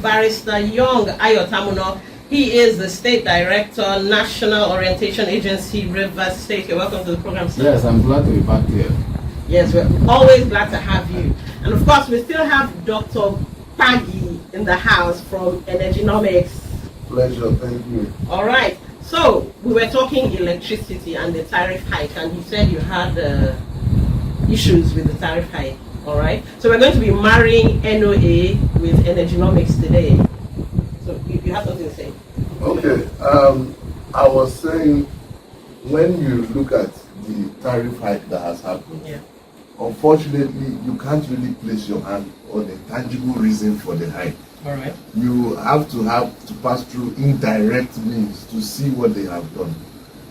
Barrister Young Ayotamuno. He is the State Director, National Orientation Agency, Rivers State. You're welcome to the program, sir. Yes, I'm glad to be back here. Yes, we're always glad to have you. And of course, we still have Dr. Kpagih in the house from Energynomics. Pleasure, thank you. All right. So, we were talking electricity and the tariff hike, and you said you had issues with the tariff hike. All right. So, we're going to be marrying NOA with Energynomics today. So, you have something to say? Okay. I was saying, when you look at the tariff hike that has happened, yeah, unfortunately, you can't really place your hand on a tangible reason for the hike. All right. You have to pass through indirect means to see what they have done.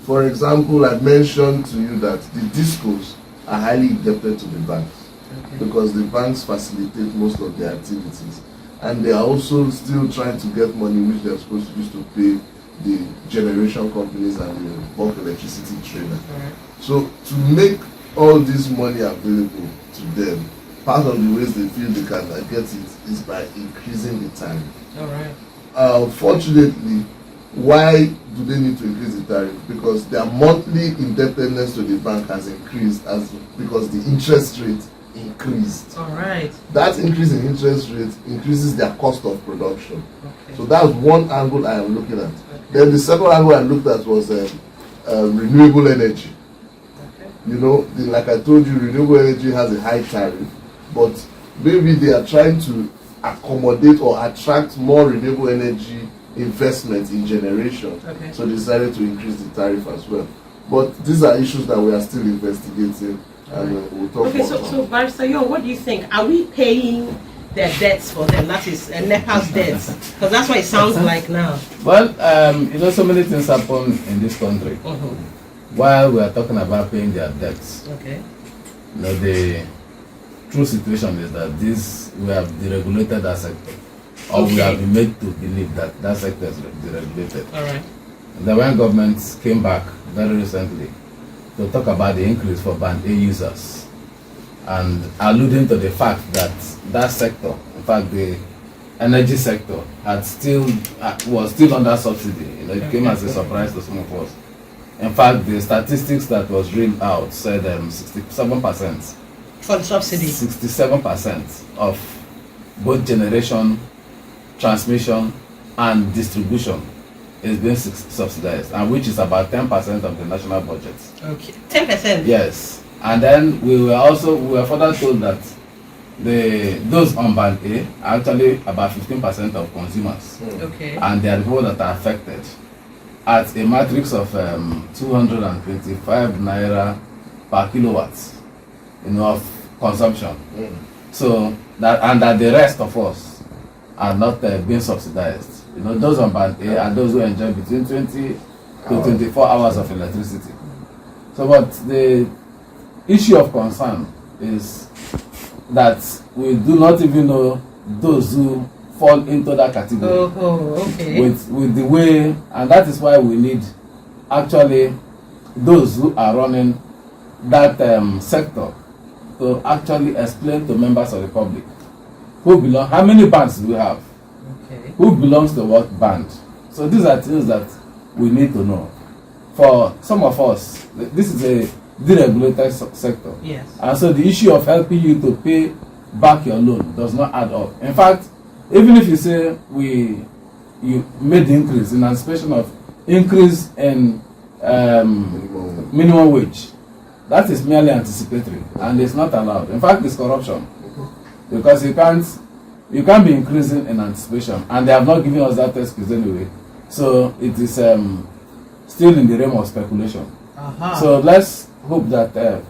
For example, I mentioned to you that the discos are highly indebted to the banks, okay, because the banks facilitate most of their activities, and they are also still trying to get money which they're supposed to use to pay the generation companies and the bulk electricity traders. Right. So to make all this money available to them, part of the ways they feel they can get it is by increasing the tariff. All right. Fortunately, why do they need to increase the tariff? Because their monthly indebtedness to the bank has increased because the interest rate increased. All right. That increase in interest rate increases their cost of production. Okay. So that's one angle I am looking at. Okay. Then the second angle I looked at was renewable energy. Okay. You know, like I told you, renewable energy has a high tariff, but maybe they are trying to accommodate or attract more renewable energy investment in generation. Okay. So they decided to increase the tariff as well. But these are issues that we are still investigating, and we'll talk about. Okay, so Barrister Young, what do you think? Are we paying their debts for them? That is NEPA's debts, because that's what it sounds like now. Well, you know, so many things happen in this country. While we are talking about paying their debts, okay, you know, the true situation is that we have deregulated that sector, or we have been made to believe that that sector is deregulated. All right. And then when governments came back very recently to talk about the increase for Band A users, and alluding to the fact that that sector, in fact the energy sector, was still under subsidy. You know, it came as a surprise to some of us. In fact, the statistics that was read out said 67% for the subsidy. 67% of both generation, transmission, and distribution is being subsidized, and which is about 10% of the national budget. Okay, 10%. Yes, and then we were further told that those on Band A are actually about 15% of consumers. Okay. And they are the people that are affected at a matrix of 225 naira per kilowatts, you know, of consumption. So that the rest of us are not being subsidized. You know, those on Band A are those who enjoy between 20 to 24 hours of electricity. So, but the issue of concern is that we do not even know those who fall into that category. Okay. With the way, and that is why we need actually those who are running that sector to actually explain to members of the public how many bands do we have, okay, who belongs to what band. So these are things that we need to know. For some of us, this is a deregulated sector. Yes. And so the issue of helping you to pay back your loan does not add up. In fact, even if you say you made the increase in anticipation of increase in minimum wage, that is merely anticipatory and it's not allowed. In fact, it's corruption, because you can't be increasing in anticipation, and they have not given us that excuse anyway. So it is still in the realm of speculation. So let's hope that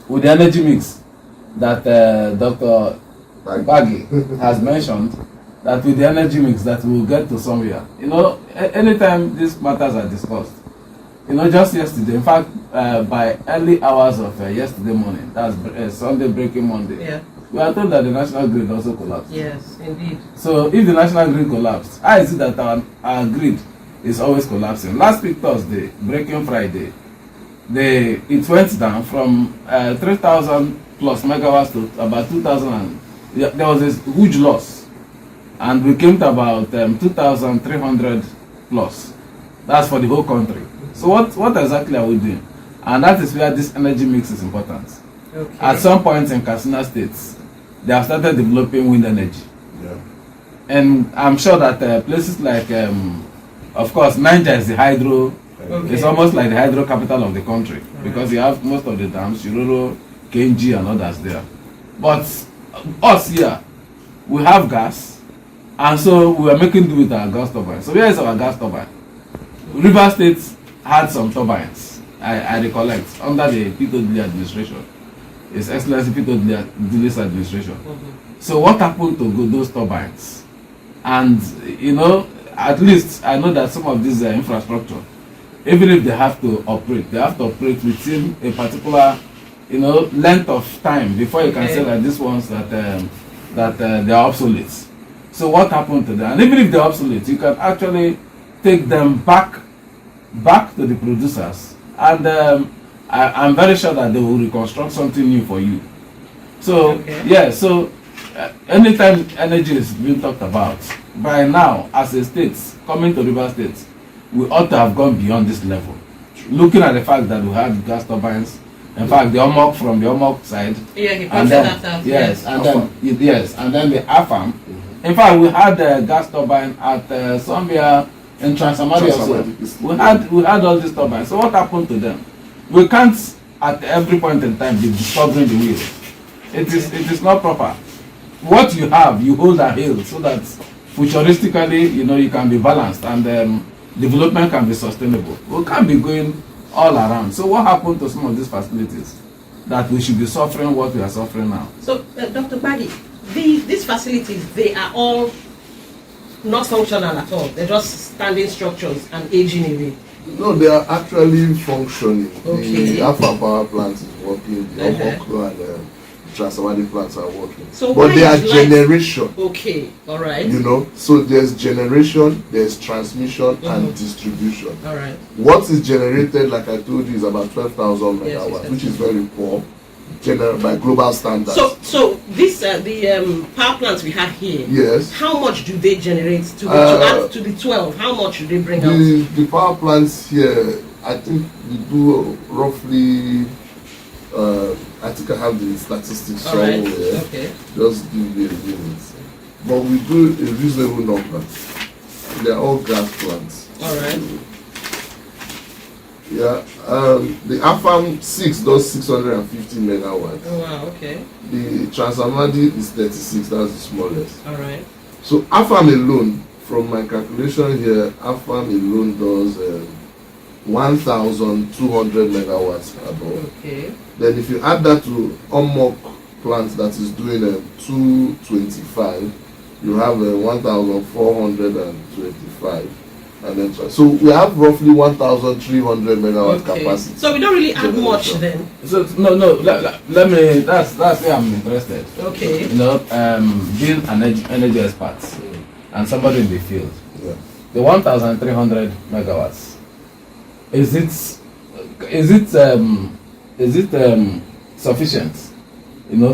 with the energy mix that Dr. Kpagih has mentioned, that with the energy mix that we will get to somewhere. You know, anytime these matters are discussed, you know, just yesterday, in fact, by early hours of yesterday morning, that's Sunday breaking Monday, yeah, we are told that the national grid also collapsed. Yes, indeed. So if the national grid collapsed, how is it that our grid is always collapsing? Last week Thursday, breaking Friday, it went down from 3,000 plus megawatts to about 2,000. There was this huge loss, and we came to about 2,300 plus. That's for the whole country. So what exactly are we doing? And that is where this energy mix is important. Okay. At some point in Katsina State, they have started developing wind energy. Yeah. And I'm sure that places like, of course, Niger is the hydro. Okay. It's almost like the hydro capital of the country, because you have most of the dams, Shiroro, Kenji, and others there. But us here, we have gas, and so we are making do with our gas turbine. So where is our gas turbine? River State had some turbines, I recollect, under the Peter Dili administration. His Excellency Peter Dili's administration. So what happened to those turbines? And at least I know that some of these infrastructure, even if they have to operate within a particular length of time before you can say that these ones that they are obsolete. So what happened to them? And even if they're obsolete, you can actually take them back to the producers, and I'm very sure that they will reconstruct something new for you. So anytime energy is being talked about, by now as a state, coming to River State, we ought to have gone beyond this level. Looking at the fact that we had gas turbines, in fact the Omok from the Omok side, and then the AFAM. In fact, we had a gas turbine at somewhere in Transamadi also. We had all these turbines. So what happened to them? We can't at every point in time be discovering the wheel. It is not proper. What you have, you hold and hail, so that futuristically, you can be balanced, and development can be sustainable. We can't be going all around. So what happened to some of these facilities that we should be suffering what we are suffering now? So Dr. Kpagih, these facilities, they are all not functional at all. They're just standing structures and aging away. No, they are actually functioning. Okay. The Alpha power plant is working. The Omok and Transamadi plants are working. So but they are generation. Okay, all right. So there's generation, there's transmission, and distribution. All right. What is generated, like I told you, is about 12,000 megawatts, which is very poor, by global standards. So this the power plants we have here. Yes. How much do they generate to add to the 12? How much do they bring out? The power plants here, I think we do roughly. I think I have the statistics somewhere. Right. Okay. Just give me a minute. But we do a reasonable number. They are all gas plants. All right. The AFAM 6 does 650 megawatts. Oh wow, okay. The Transamadi is 36, that's the smallest. All right. So AFAM alone, from my calculation here, AFAM alone does 1,200 megawatts above. Okay. Then if you add that to Omok plant that is doing 225, you have 1,425. And then so we have roughly 1,300 megawatt capacity. So we don't really add much then. So no, let me. That's where I'm interested. Okay. Being an energy expert and somebody in the field. Yeah. The 1,300 megawatts. Is it sufficient?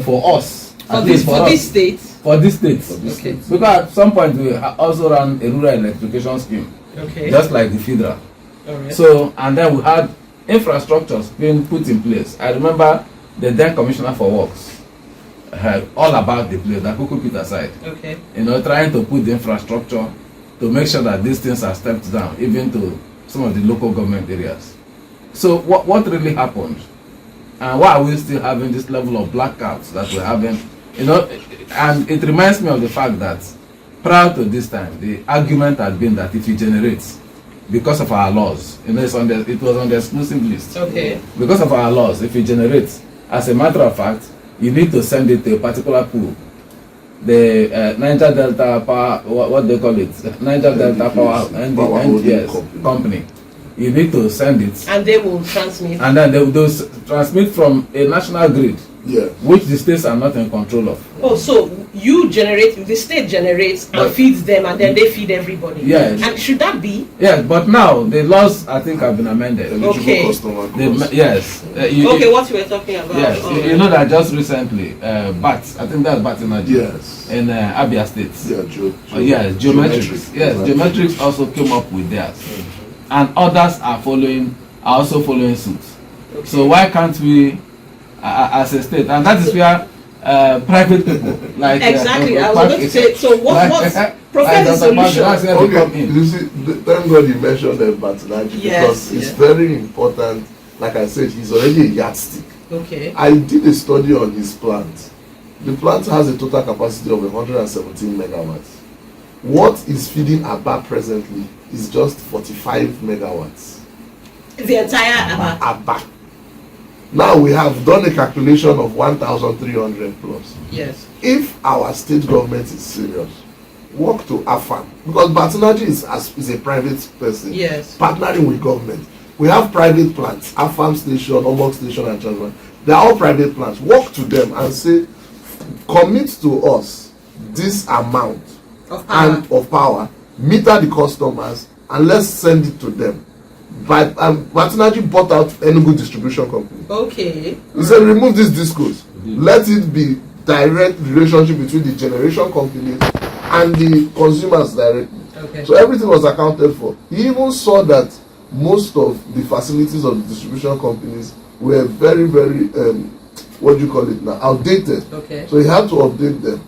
For us. For this state. For this state. Okay. Because at some point we also ran a rural electrification scheme. Okay. Just like the federal. All right. So, and then we had infrastructures being put in place. I remember the then Commissioner for Works all about the place that Kuku put aside. Okay. Trying to put the infrastructure to make sure that these things are stepped down, even to some of the local government areas. So, what really happened? And why are we still having this level of blackouts that we're having? And it reminds me of the fact that prior to this time, the argument had been that if you generate, because of our laws, it was on the exclusive list. Okay. Because of our laws, if you generate, as a matter of fact, you need to send it to a particular pool. The Niger Delta Power, what they call it, Niger Delta Power, Company. company. you need to send it, and they will transmit. and then they'll transmit from a national grid, which the states are not in control of. Oh, so you generate, the state generates and feeds them, and then they feed everybody. Yes. And should that be? Yes, but now the laws I think have been amended. Okay. Yes. Okay, what you were talking about. Yes, you know that just recently, BAT, I think that's BAT Energy. Yes. In Abia State. Yeah, yes, Geometrics. Yes, Geometrics also came up with theirs, and others are also following suit. Okay. So why can't we, as a state, and that is where private people like exactly. I was going to say. So what's Professor solution? That's where they come in. You see, thank God you mentioned Batinaji, because it's very important. Like I said, he's already a yardstick. Okay. I did a study on his plant. The plant has a total capacity of 117 megawatts. What is feeding Aba presently is just 45 megawatts. The entire Aba. Now we have done a calculation of 1,300 plus. Yes. If our state government is serious, work to AFAM, because Batinaji is a private person. Yes. Partnering with government. We have private plants, AFAM station, Omok station, and Transman. They are all private plants. Work to them and say, commit to us this amount of power, meter the customers, and let's send it to them. But Batinaji bought out Enugu distribution company. Okay. He said, remove this discourse. Let it be direct relationship between the generation companies and the consumers directly. Okay. So everything was accounted for. He even saw that most of the facilities of the distribution companies were very, very what do you call it now, outdated. Okay. So he had to update them.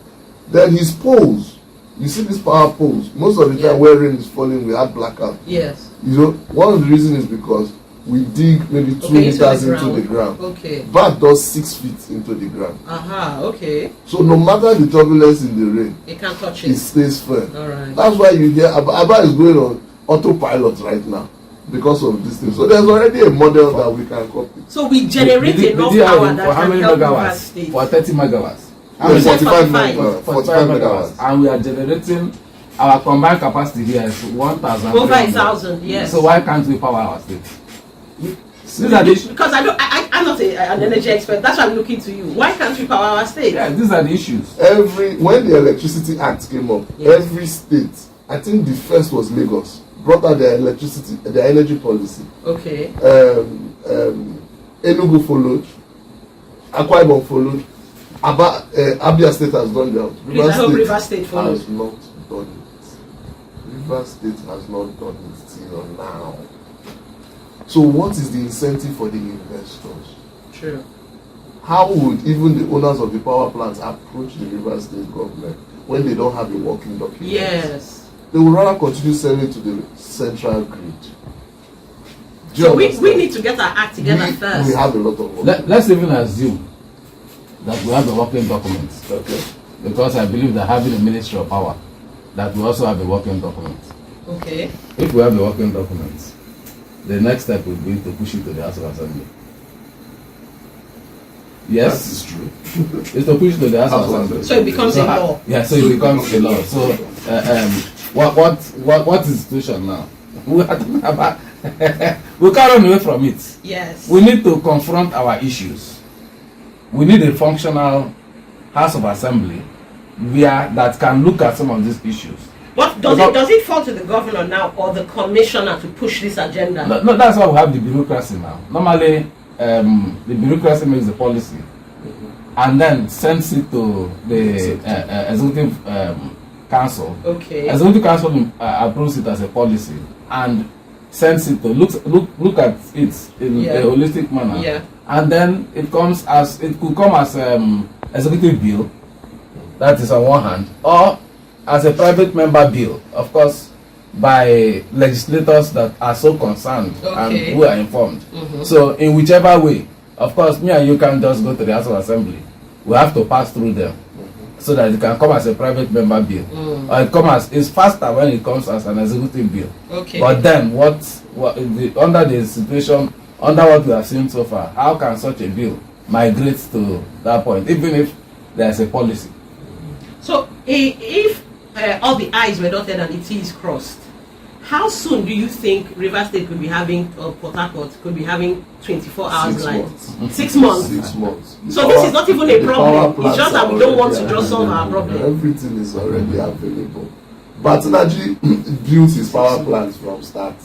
Then his poles, you see these power poles, most of the time where rain is falling we have blackout. Yes. You know, one of the reasons is because we dig maybe 2 meters into the ground. Okay. Bat does 6 feet into the ground. Okay. So no matter the turbulence in the rain, it can't touch it. It stays firm. Alright. That's why you hear Aba is going on autopilot right now because of this thing. So there's already a model that we can copy. So we generate enough power that can help Rivers State. For 30 megawatts. Yes, 45 45 megawatts. And we are generating, our combined capacity here is 1,000. Over 1,000, yes. So why can't we power our state? These are the issues. Because I'm not an energy expert. That's why I'm looking to you. Why can't we power our state? Yeah, these are the issues. When the Electricity Act came up, every state, I think the first was Lagos, brought out their energy policy. Okay. Enugu followed, Akwa Ibom followed, Abia State has done that. Rivers State followed. Has not done it. Rivers State has not done it till now. So what is the incentive for the investors? True. How would even the owners of the power plants approach the Rivers State government when they don't have a working document? Yes. They would rather continue selling to the central grid. So we need to get our act together first. We have a lot of work. Let's even assume that we have a working document. Okay. Because I believe that having a Ministry of Power, that we also have a working document. Okay. If we have a working document, the next step would be to push it to the House of Assembly. Yes, that is true. It's to push it to the House of Assembly. So it becomes a law. Yeah, so it becomes a law. So what is the situation now? We are talking about we can't run away from it. Yes. We need to confront our issues. We need a functional House of Assembly that can look at some of these issues. But does it fall to the governor now or the commissioner to push this agenda? No, that's why we have the bureaucracy now. Normally, the bureaucracy makes the policy and then sends it to the executive council. Okay. Executive council approves it as a policy and sends it to look at it in a holistic manner. Yeah. And then it could come as executive bill, that is on one hand, or as a private member bill, of course, by legislators that are so concerned and who are informed. Mm-hmm. So in whichever way, of course, me and you can just go to the House of Assembly. We have to pass through them so that it can come as a private member bill. Or it's faster when it comes as an executive bill. Okay. But then under the situation, under what we have seen so far, how can such a bill migrate to that point, even if there's a policy? So if all the I's were dotted and the T's crossed, how soon do you think Rivers State could be having, or Port Harcourt could be having 24 hours 6 light? months. 6 months. 6 months. So this is not even a The problem. power It's just that we plants don't want are to just solve our already problem. Everything is already available. But Energy built his power plants from start.